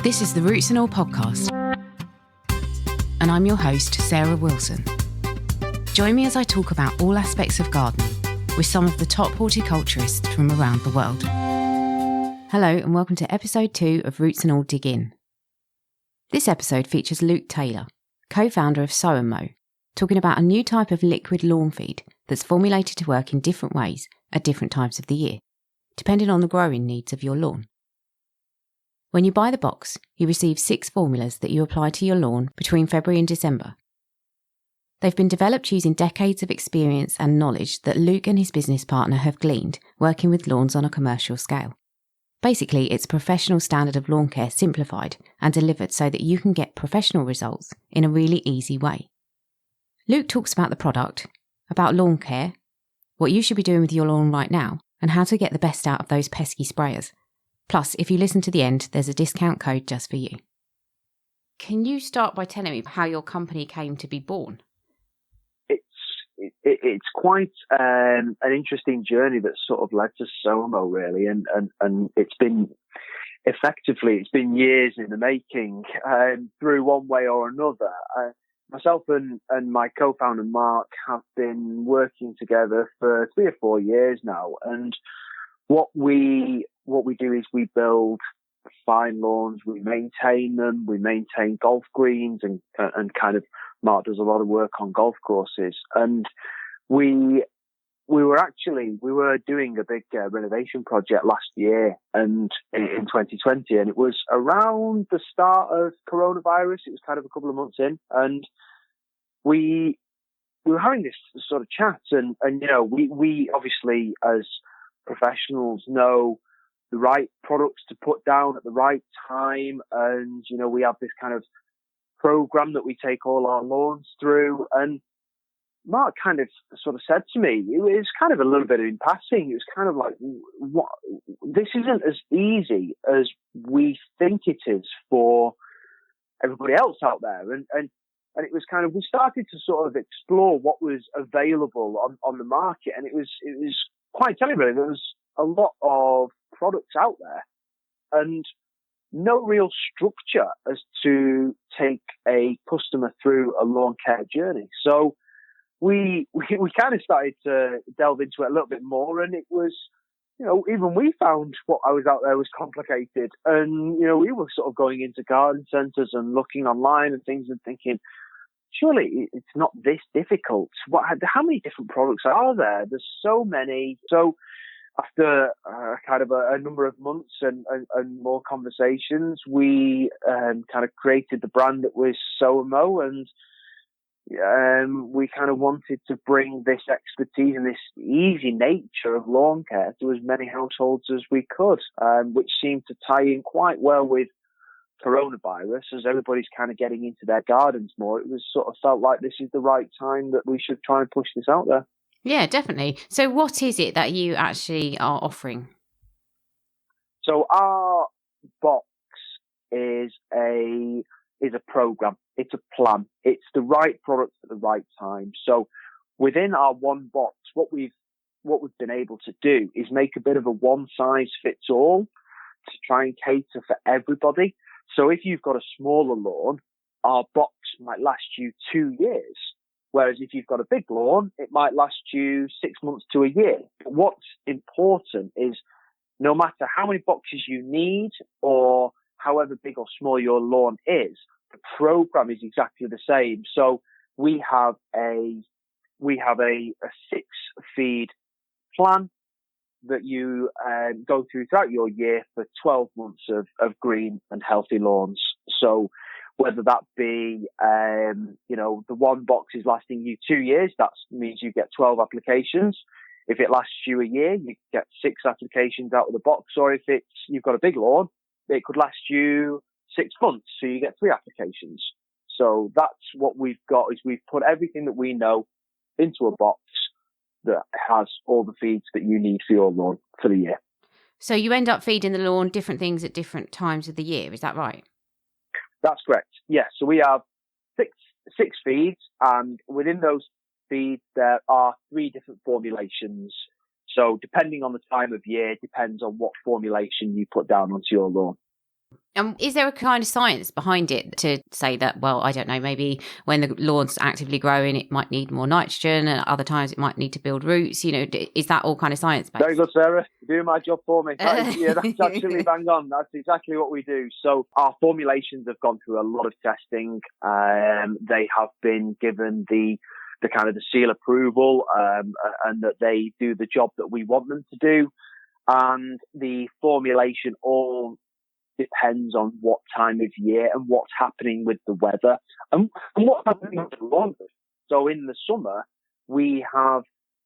This is the Roots and All podcast, and I'm your host, Sarah Wilson. Join me as I talk about all aspects of gardening with some of the top horticulturists from around the world. Hello and welcome to episode 2 of Roots and All Dig In. This episode features Luke Taylor, co-founder of Sow & Mow, talking about a new type of liquid lawn feed that's formulated to work in different ways at different times of the year, depending on the growing needs of your lawn. When you buy the box, you receive 6 formulas that you apply to your lawn between February and December. They've been developed using decades of experience and knowledge that Luke and his business partner have gleaned working with lawns on a commercial scale. Basically, it's a professional standard of lawn care simplified and delivered so that you can get professional results in a really easy way. Luke talks about the product, about lawn care, what you should be doing with your lawn right now, and how to get the best out of those pesky sprayers. Plus, if you listen to the end, there's a discount code just for you. Can you start by telling me how your company came to be born? It's quite an interesting journey that sort of led to Sow & Mow, really, and it's been years in the making. Through one way or another, myself and my co-founder Mark have been working together for 3 or 4 years now, and what we do is we build fine lawns, we maintain them, we maintain golf greens, and kind of Mark does a lot of work on golf courses. And we were doing a big renovation project last year, and in 2020, and it was around the start of coronavirus. It was kind of a couple of months in, and we were having this sort of chat, and you know, we obviously as professionals know the right products to put down at the right time, and you know, we have this kind of program that we take all our lawns through. And Mark kind of sort of said to me, it was kind of a little bit in passing, it was kind of like, what, this isn't as easy as we think it is for everybody else out there. And it was kind of, we started to sort of explore what was available on the market, and it was quite telling, really. There was a lot of products out there and no real structure as to take a customer through a lawn care journey. So we kind of started to delve into it a little bit more, and it was, you know, even we found what I was out there was complicated. And, you know, we were sort of going into garden centres and looking online and things and thinking, surely it's not this difficult. How many different products are there? There's so many. So after kind of a number of months and more conversations, we kind of created the brand that was Sow & Mow, and we kind of wanted to bring this expertise and this easy nature of lawn care to as many households as we could, which seemed to tie in quite well with coronavirus. As everybody's kind of getting into their gardens more, it was sort of felt like this is the right time that we should try and push this out there. Yeah, definitely. So what is it that you actually are offering? So our box is a program. It's a plan. It's the right product at the right time. So within our one box, what we've been able to do is make a bit of a one size fits all to try and cater for everybody. So if you've got a smaller lawn, our box might last you 2 years. Whereas if you've got a big lawn, it might last you 6 months to a year. But what's important is no matter how many boxes you need or however big or small your lawn is, the program is exactly the same. So we have a 6 feed plan that you go through throughout your year for 12 months of green and healthy lawns. So whether that be, you know, the one box is lasting you 2 years, that means you get 12 applications. If it lasts you a year, you get 6 applications out of the box. Or if you've got a big lawn, it could last you 6 months, so you get 3 applications. So that's what we've got, is we've put everything that we know into a box that has all the feeds that you need for your lawn for the year. So you end up feeding the lawn different things at different times of the year, is that right? That's correct. Yes. So we have six feeds, and within those feeds there are 3 different formulations. So depending on the time of year, depends on what formulation you put down onto your lawn. Is there a kind of science behind it to say that, well, I don't know, maybe when the lawn's actively growing, it might need more nitrogen and at other times it might need to build roots? Is that all kind of science-based? Very good, Sarah. You're doing my job for me. That's absolutely bang on. That's exactly what we do. So our formulations have gone through a lot of testing. They have been given the kind of the seal approval, and that they do the job that we want them to do. And the formulation all depends on what time of year and what's happening with the weather and what's happening with the lawn. So in the summer, we have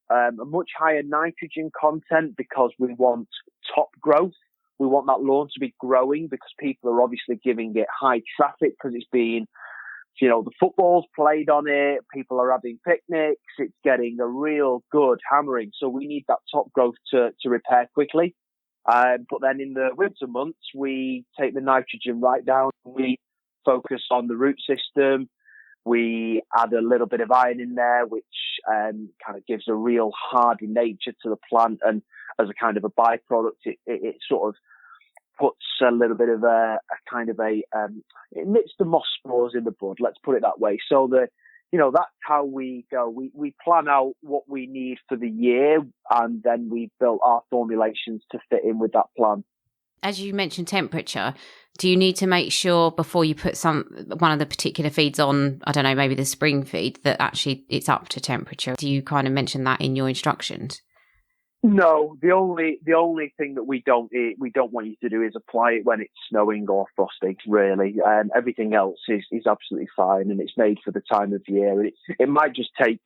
a much higher nitrogen content because we want top growth. We want that lawn to be growing because people are obviously giving it high traffic because it's being, the football's played on it. People are having picnics. It's getting a real good hammering. So we need that top growth to repair quickly. But then in the winter months, we take the nitrogen right down. We focus on the root system. We add a little bit of iron in there, which kind of gives a real hardy nature to the plant. And as a kind of a byproduct, it sort of puts a little bit of it nips the moss spores in the bud. Let's put it that way. So that's how we go. We plan out what we need for the year, and then we built our formulations to fit in with that plan. As you mentioned temperature, do you need to make sure before you put one of the particular feeds on, I don't know, maybe the spring feed, that actually it's up to temperature? Do you kind of mention that in your instructions? No, the only thing that we don't want you to do is apply it when it's snowing or frosting, really. Everything else is absolutely fine, and it's made for the time of year. It might just take,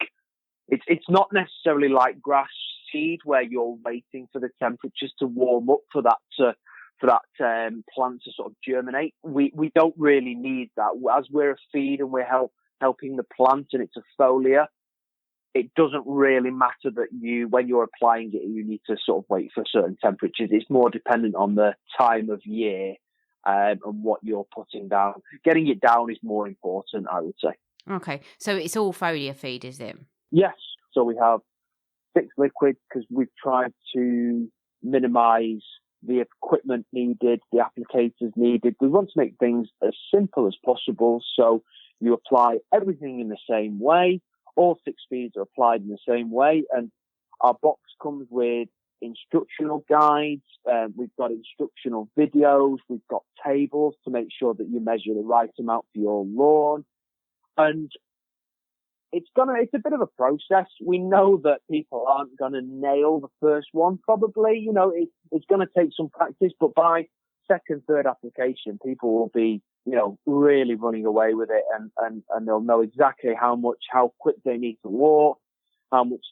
it's not necessarily like grass seed where you're waiting for the temperatures to warm up for that plant to sort of germinate. We don't really need that. As we're a feed and we're helping the plant and it's a foliar, it doesn't really matter that when you're applying it, you need to sort of wait for certain temperatures. It's more dependent on the time of year and what you're putting down. Getting it down is more important, I would say. Okay, so it's all foliar feed, is it? Yes. So we have 6 liquids because we've tried to minimise the equipment needed, the applicators needed. We want to make things as simple as possible. So you apply everything in the same way. All 6 feeds are applied in the same way. And our box comes with instructional guides. We've got instructional videos. We've got tables to make sure that you measure the right amount for your lawn. And it's a bit of a process. We know that people aren't going to nail the first one, probably. It's going to take some practice, but by second, third application, people will be, really running away with it, and they'll know exactly how quick they need to walk, how much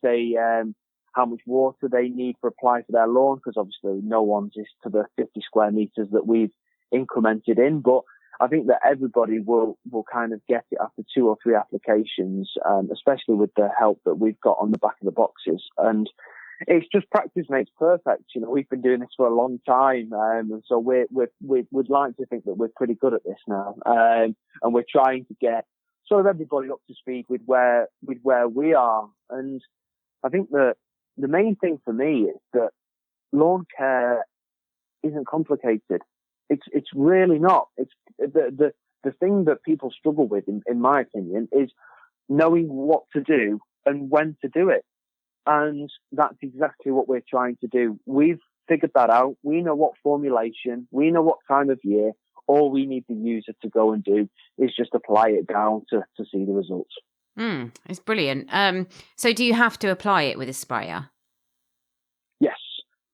water they need to apply to their lawn, because obviously no one's is to the 50 square meters that we've incremented in, but I think that everybody will kind of get it after 2 or 3 applications, especially with the help that we've got on the back of the boxes. And it's just practice makes perfect. We've been doing this for a long time, and so we'd like to think that we're pretty good at this now, and we're trying to get sort of everybody up to speed with where we are. And I think that the main thing for me is that lawn care isn't complicated. It's really not. It's the thing that people struggle with, in my opinion, is knowing what to do and when to do it. And that's exactly what we're trying to do. We've figured that out. We know what formulation, we know what time of year. All we need the user to go and do is just apply it down to see the results. It's brilliant. So do you have to apply it with a sprayer?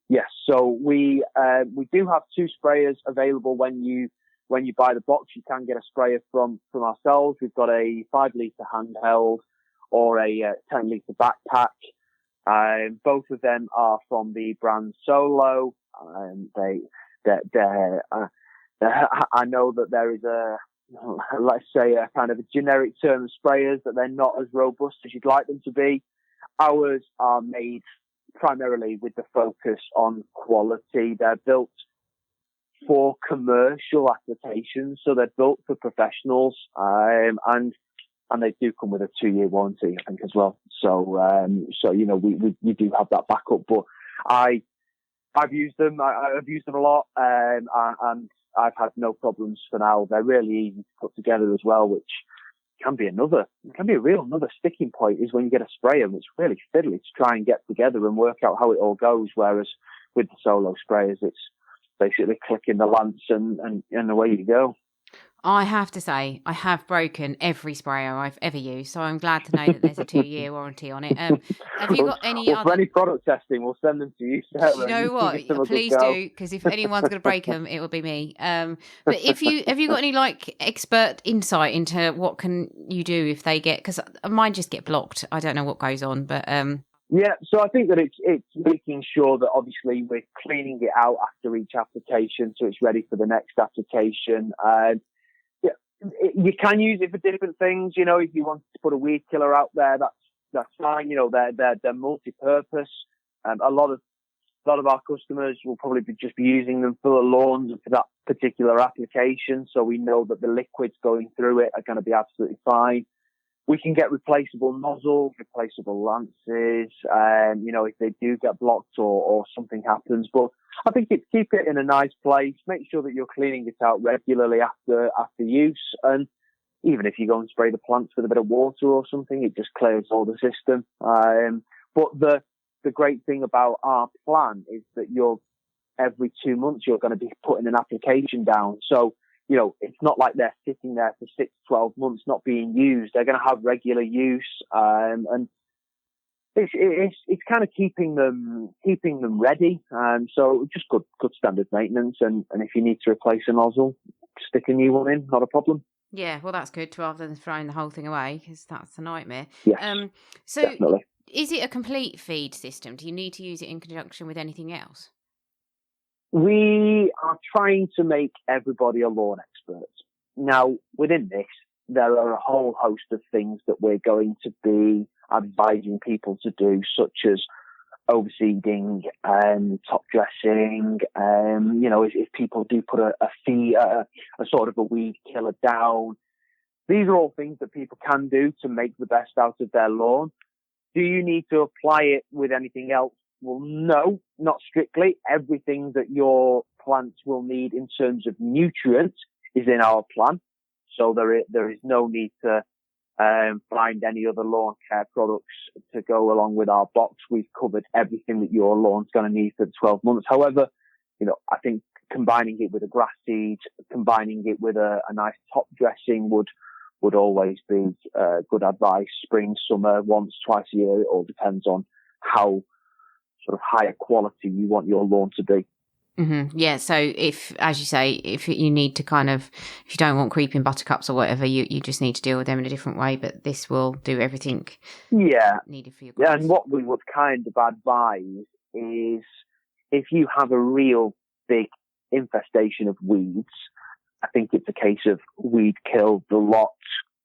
Yes. So we do have 2 sprayers available when you buy the box. You can get a sprayer from ourselves. We've got a 5-litre handheld or a 10-litre backpack. Both of them are from the brand Solo. I know that there is let's say a kind of a generic term of sprayers, that they're not as robust as you'd like them to be. Ours are made primarily with the focus on quality. They're built for commercial applications, so they're built for professionals, and they do come with a 2-year warranty, I think, as well. So we do have that backup. But I've used them. I've used them a lot, and I've had no problems for now. They're really easy to put together as well, which can be another sticking point is when you get a sprayer and it's really fiddly to try and get together and work out how it all goes. Whereas with the solo sprayers, it's basically clicking the lance and away you go. I have to say, I have broken every sprayer I've ever used, so I'm glad to know that there's a 2-year warranty on it. Have you got any other... for any product testing, we'll send them to you, Sarah. Do you know what? Please do, because if anyone's going to break them, it will be me. But have you got any like expert insight into what can you do if they get? Because mine just get blocked. I don't know what goes on, but yeah. So I think that it's making sure that obviously we're cleaning it out after each application, so it's ready for the next application. You can use it for different things. You know, if you want to put a weed killer out there, that's fine. You know, they're multi-purpose. A lot of our customers will probably just be using them for the lawns and for that particular application. So we know that the liquids going through it are going to be absolutely fine. We can get replaceable nozzles, replaceable lances, you know, if they do get blocked or something happens. But I think it's keep it in a nice place. Make sure that you're cleaning it out regularly after use. And even if you go and spray the plants with a bit of water or something, it just clears all the system. But the great thing about our plan is that every 2 months, you're going to be putting an application down. So, you know, it's not like they're sitting there for 6 to 12 months not being used. They're going to have regular use, and it's kind of keeping them ready. So just good standard maintenance. And if you need to replace a nozzle, stick a new one in, not a problem. Yeah, well, that's good rather than throwing the whole thing away, because that's a nightmare. Yes, so definitely. Is it a complete feed system? Do you need to use it in conjunction with anything else? We are trying to make everybody a lawn expert. Now, within this, there are a whole host of things that we're going to be advising people to do, such as overseeding, top dressing. You know, if people do put a sort of a weed killer down, these are all things that people can do to make the best out of their lawn. Do you need to apply it with anything else? Well, no, not strictly. Everything that your plants will need in terms of nutrients is in our plan. So there is no need to find any other lawn care products to go along with our box. We've covered everything that your lawn's going to need for the 12 months. However, you know, I think combining it with a grass seed, combining it with a nice top dressing would always be good advice. Spring, summer, once, twice a year. It all depends on how sort of higher quality you want your lawn to be. Mm-hmm. Yeah, so if, as you say, if you need to if you don't want creeping buttercups or whatever, you just need to deal with them in a different way, but this will do everything needed for your grass. Yeah, and what we would kind of advise is if you have a real big infestation of weeds, I think it's a case of weed kill the lot,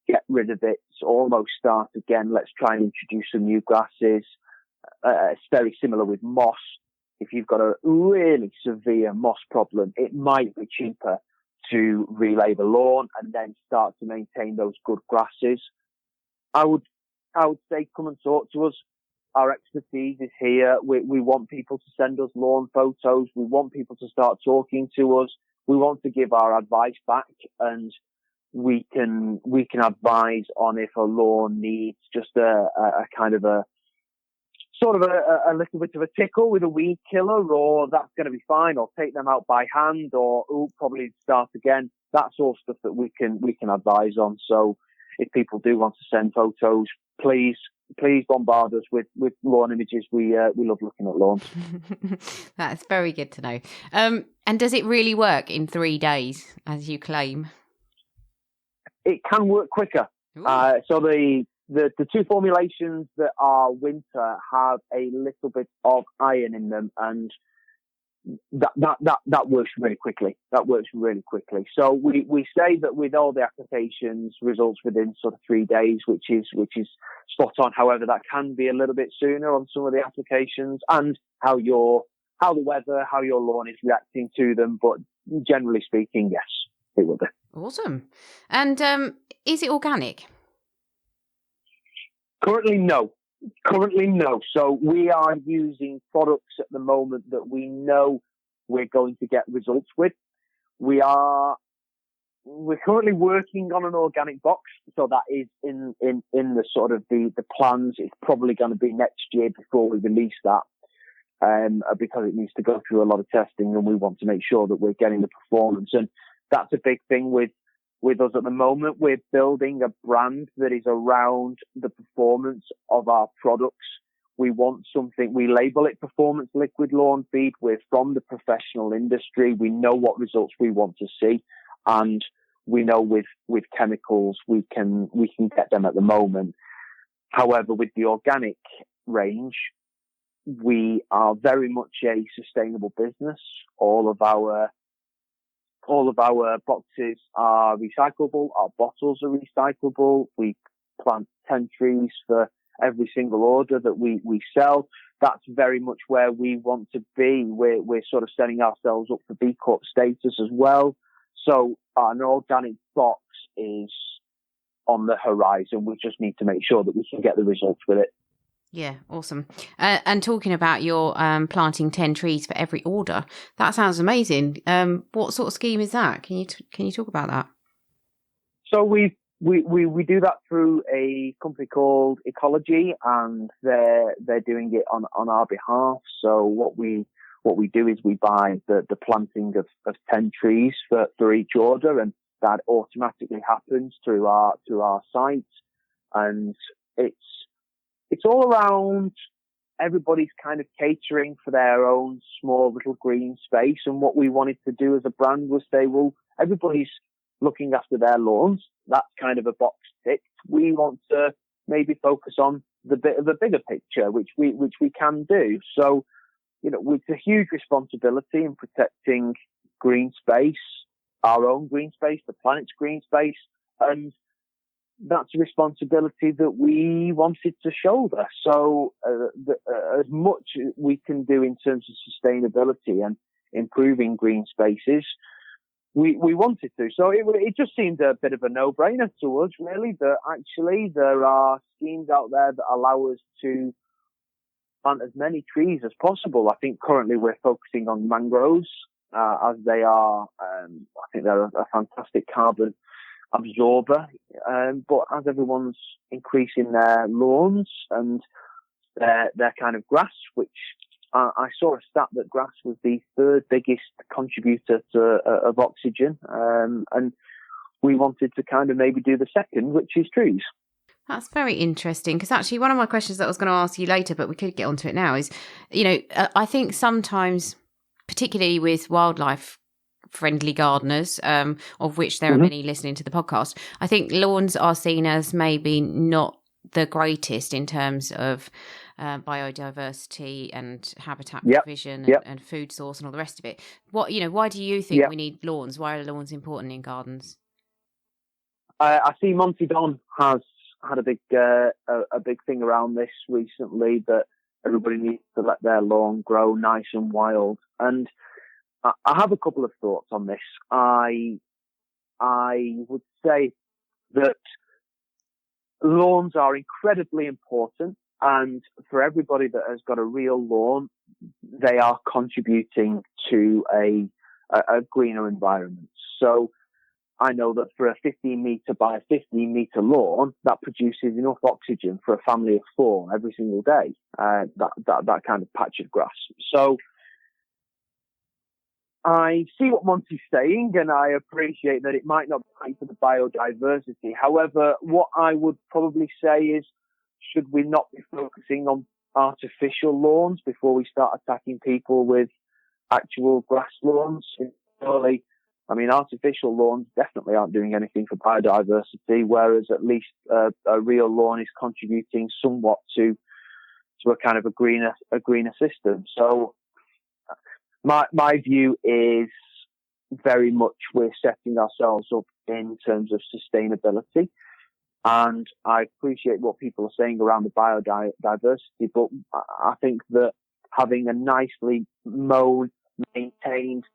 get rid of it, almost start again, let's try and introduce some new grasses. It's very similar with moss. If you've got a really severe moss problem, it might be cheaper to relay the lawn and then start to maintain those good grasses. I would say come and talk to us. Our expertise is here. We want people to send us lawn photos. We want people to start talking to us. We want to give our advice back, and we can advise on if a lawn needs just a kind of a sort of a little bit of a tickle with a weed killer, or that's going to be fine, or take them out by hand, or probably start again. That's all stuff that we can advise on. So if people do want to send photos, please bombard us with lawn images. We love looking at lawns. That's very good to know. And does it really work in 3 days, as you claim? It can work quicker. So the two formulations that are winter have a little bit of iron in them, and that works really quickly. That works really quickly. So we say that with all the applications, results within sort of 3 days, which is spot on. However, that can be a little bit sooner on some of the applications, and how the weather, how your lawn is reacting to them. But generally speaking, yes, it will be. Awesome. And is it organic? Currently, no. So we are using products at the moment that we know we're going to get results with. we're currently working on an organic box, so that is in the sort of the plans. It's probably going to be next year before we release that, because it needs to go through a lot of testing, and we want to make sure that we're getting the performance. And that's a big thing with us at the moment. We're building a brand that is around the performance of our products. We want something, we label it performance liquid lawn feed. We're from the professional industry. We know what results we want to see. And we know with chemicals, we can get them at the moment. However, with the organic range, we are very much a sustainable business. All of our boxes are recyclable. Our bottles are recyclable. We plant 10 trees for every single order that we sell. That's very much where we want to be. We're sort of setting ourselves up for B Corp status as well. So an organic box is on the horizon. We just need to make sure that we can get the results with it. Yeah, awesome. And talking about your planting 10 trees for every order, that sounds amazing. What sort of scheme is that? Can you talk about that? So we do that through a company called Ecology, and they're doing it on our behalf. So what we do is we buy the planting of 10 trees for each order, and that automatically happens through our site. And it's all around everybody's kind of catering for their own small little green space. And what we wanted to do as a brand was say, well, everybody's looking after their lawns. That's kind of a box tick. We want to maybe focus on the bit of a bigger picture, which we can do. So, with a huge responsibility in protecting green space, our own green space, the planet's green space, and that's a responsibility that we wanted to shoulder. So as much we can do in terms of sustainability and improving green spaces, we wanted to. So it just seemed a bit of a no-brainer to us, really, that actually there are schemes out there that allow us to plant as many trees as possible. I think currently we're focusing on mangroves, as they are, I think they're a fantastic carbon absorber, but as everyone's increasing their lawns and their kind of grass, which I saw a stat that grass was the third biggest contributor of oxygen, and we wanted to kind of maybe do the second, which is trees. That's very interesting, because actually one of my questions that I was going to ask you later, but we could get onto it now, is, I think sometimes, particularly with wildlife friendly gardeners, of which there are many listening to the podcast, I think lawns are seen as maybe not the greatest in terms of biodiversity and habitat provision and food source and all the rest of it. Why do you think we need lawns? Why are lawns important in gardens? I see Monty Don has had a big thing around this recently, that everybody needs to let their lawn grow nice and wild. And I have a couple of thoughts on this. I would say that lawns are incredibly important, and for everybody that has got a real lawn, they are contributing to a greener environment. So I know that for a 15 metre by 15 metre lawn, that produces enough oxygen for a family of 4 every single day, that kind of patch of grass. So I see what Monty's saying, and I appreciate that it might not be right for the biodiversity. However, what I would probably say is, should we not be focusing on artificial lawns before we start attacking people with actual grass lawns? Surely, artificial lawns definitely aren't doing anything for biodiversity, whereas at least a real lawn is contributing somewhat to a kind of a greener system. So my view is very much we're setting ourselves up in terms of sustainability. And I appreciate what people are saying around the biodiversity, but I think that having a nicely mowed, maintained,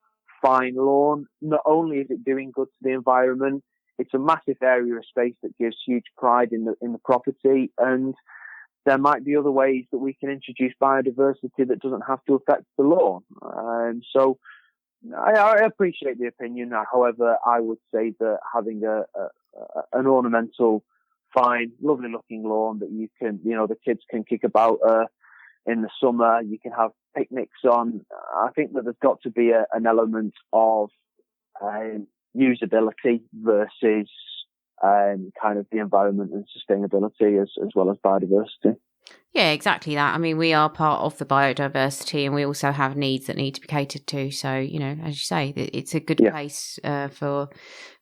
fine lawn, not only is it doing good to the environment, it's a massive area of space that gives huge pride in the property, and there might be other ways that we can introduce biodiversity that doesn't have to affect the lawn. So I appreciate the opinion. However, I would say that having an ornamental, fine, lovely looking lawn that you can, the kids can kick about in the summer, you can have picnics on. I think that there's got to be an element of usability versus kind of the environment and sustainability as well as biodiversity. Yeah, exactly that. I mean, we are part of the biodiversity, and we also have needs that need to be catered to. So, as you say, it's a good place for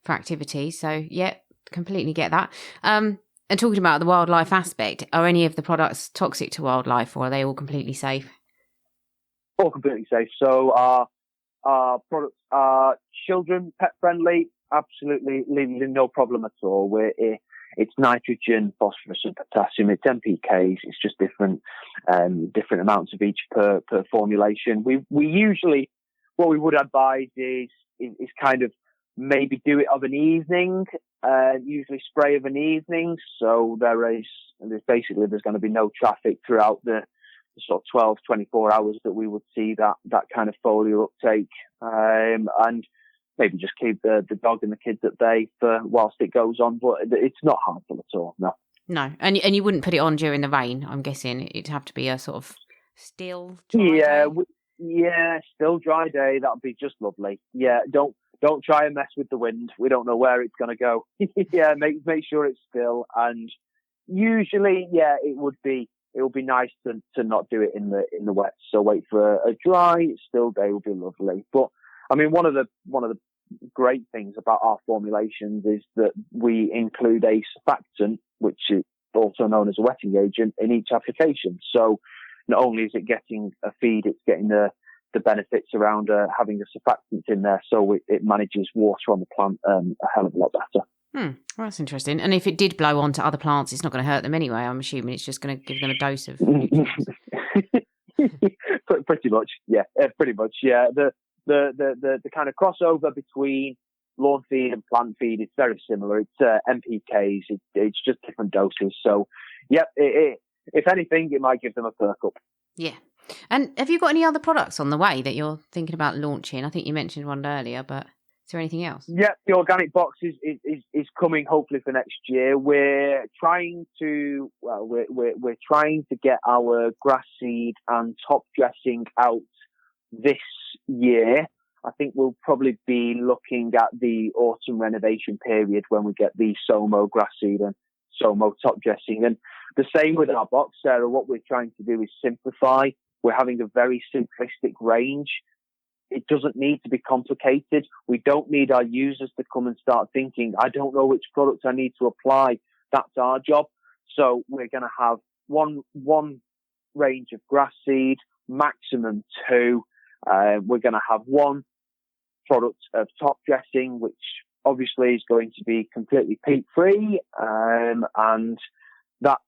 activity. So, yeah, completely get that. And talking about the wildlife aspect, are any of the products toxic to wildlife, or are they all completely safe? All completely safe. So our products are children, pet friendly, absolutely no problem at all. It's nitrogen, phosphorus, and potassium. It's NPKs. It's just different amounts of each per formulation. We usually, what we would advise is kind of maybe do it of an evening. Usually spray of an evening. So there's going to be no traffic throughout the sort of 12, 24 hours that we would see that kind of foliar uptake, and maybe just keep the dog and the kids at bay for whilst it goes on. But it's not harmful at all. No, and you wouldn't put it on during the rain. I'm guessing it'd have to be a sort of still dry day. Still dry day. That'd be just lovely. Yeah, don't try and mess with the wind. We don't know where it's going to go. Yeah, make sure it's still. And usually, it would be nice to not do it in the wet. So wait for a dry, still day would be lovely. But I mean, one of the great things about our formulations is that we include a surfactant, which is also known as a wetting agent, in each application. So not only is it getting a feed, it's getting the benefits around having a surfactant in there, so it manages water on the plant a hell of a lot better. Well, that's interesting. And if it did blow onto other plants, it's not going to hurt them anyway. I'm assuming it's just going to give them a dose of nutrients. Pretty much, yeah. Pretty much, yeah. The kind of crossover between lawn feed and plant feed is very similar. It's NPKs. It's just different doses. So, yeah. If anything, it might give them a perk up. Yeah. And have you got any other products on the way that you're thinking about launching? I think you mentioned one earlier, but is there anything else? Yeah, the organic box is coming hopefully for next year. We're trying to get our grass seed and top dressing out this year. I think we'll probably be looking at the autumn renovation period when we get the Somo grass seed and Somo top dressing. And the same with our box, Sarah. What we're trying to do is simplify. We're having a very simplistic range. It doesn't need to be complicated. We don't need our users to come and start thinking, I don't know which product I need to apply. That's our job. So we're going to have one range of grass seed, maximum 2. We're going to have one product of top dressing, which obviously is going to be completely peat free. And that's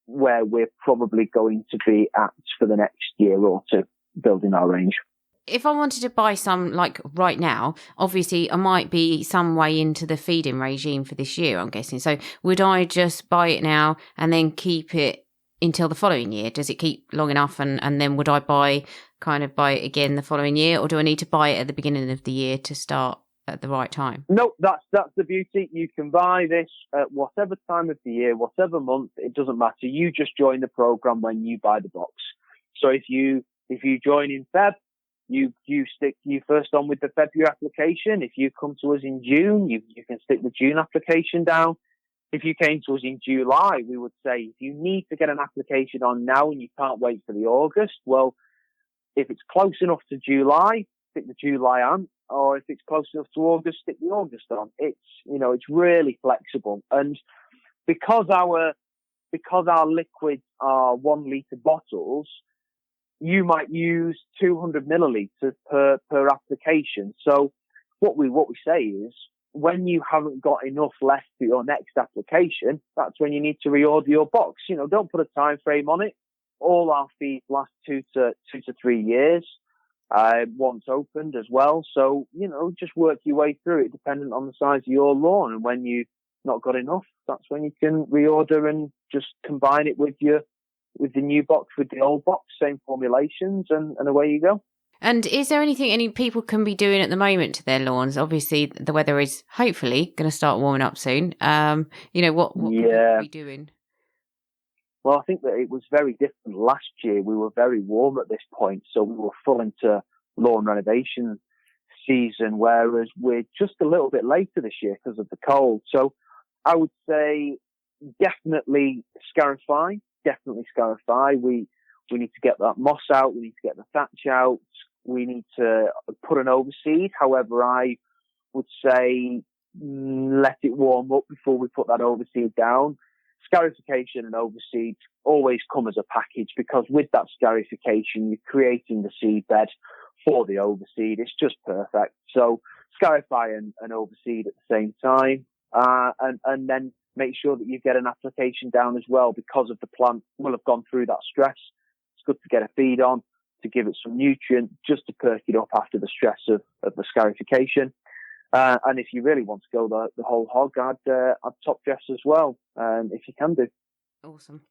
where we're probably going to be at for the next year or two, building our range. If I wanted to buy some, like right now, obviously I might be some way into the feeding regime for this year, I'm guessing. So would I just buy it now and then keep it until the following year? Does it keep long enough? And then would I buy it again the following year? Or do I need to buy it at the beginning of the year to start at the right time? No, that's the beauty. You can buy this at whatever time of the year, whatever month, it doesn't matter. You just join the program when you buy the box. So if you join in Feb, you stick you first on with the February application. If you come to us in June, you can stick the June application down. If you came to us in July, we would say if you need to get an application on now and you can't wait for the August, well, if it's close enough to July, stick the July on, or if it's close enough to August, stick the August on. It's really flexible. And because our liquids are 1 litre bottles, you might use 200 millilitres per application. So what we say is, when you haven't got enough left for your next application, that's when you need to reorder your box. Don't put a time frame on it. All our feeds last 2 to 3 years, once opened as well. So, just work your way through it dependent on the size of your lawn. And when you've not got enough, that's when you can reorder and just combine it with the new box, with the old box, same formulations, and away you go. And is there anything any people can be doing at the moment to their lawns? Obviously, the weather is hopefully going to start warming up soon. What can people be doing? Well, I think that it was very different last year. We were very warm at this point, so we were full into lawn renovation season, whereas we're just a little bit later this year because of the cold. So I would say definitely scarify. We need to get that moss out. We need to get the thatch out. We need to put an overseed. However, I would say let it warm up before we put that overseed down. Scarification and overseed always come as a package, because with that scarification, you're creating the seed bed for the overseed. It's just perfect. So scarify and overseed at the same time, and then make sure that you get an application down as well, because of the plant will have gone through that stress. It's good to get a feed on to give it some nutrient, just to perk it up after the stress of the scarification. And if you really want to go the whole hog, I'd top dress as well, if you can do. Awesome.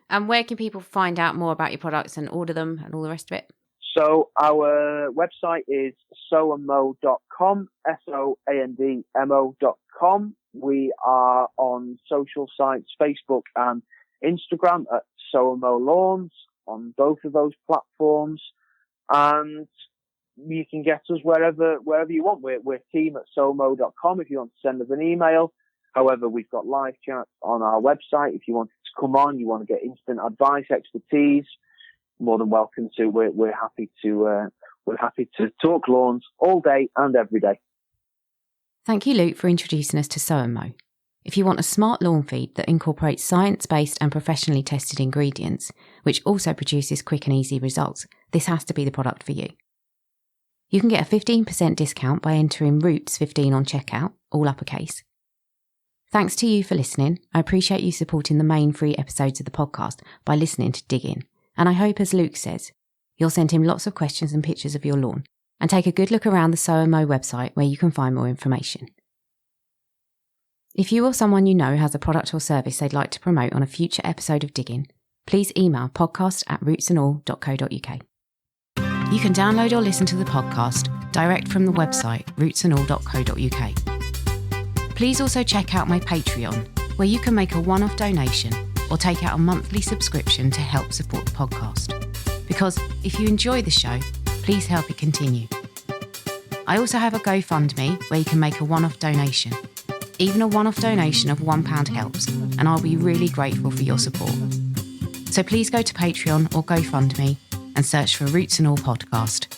And where can people find out more about your products and order them and all the rest of it? So our website is soandmo.com, soandmo.com. We are on social sites, Facebook and Instagram at Soandmo Lawns, on both of those platforms. And you can get us wherever you want. We're team at soandmo.com if you want to send us an email. However, we've got live chat on our website. If you want to come on, you want to get instant advice, expertise, more than welcome to. We're happy to talk lawns all day and every day. Thank you, Luke, for introducing us to Soandmo. If you want a smart lawn feed that incorporates science-based and professionally tested ingredients, which also produces quick and easy results, this has to be the product for you. You can get a 15% discount by entering Roots15 on checkout, all uppercase. Thanks to you for listening. I appreciate you supporting the main free episodes of the podcast by listening to Dig In. And I hope, as Luke says, you'll send him lots of questions and pictures of your lawn, and take a good look around the Soandmo website where you can find more information. If you or someone you know has a product or service they'd like to promote on a future episode of Dig In, please email podcast@rootsandall.co.uk. You can download or listen to the podcast direct from the website rootsandall.co.uk. Please also check out my Patreon, where you can make a one-off donation or take out a monthly subscription to help support the podcast. Because if you enjoy the show, please help it continue. I also have a GoFundMe where you can make a one-off donation. Even a one-off donation of £1 helps, and I'll be really grateful for your support. So please go to Patreon or GoFundMe and search for Roots and All Podcast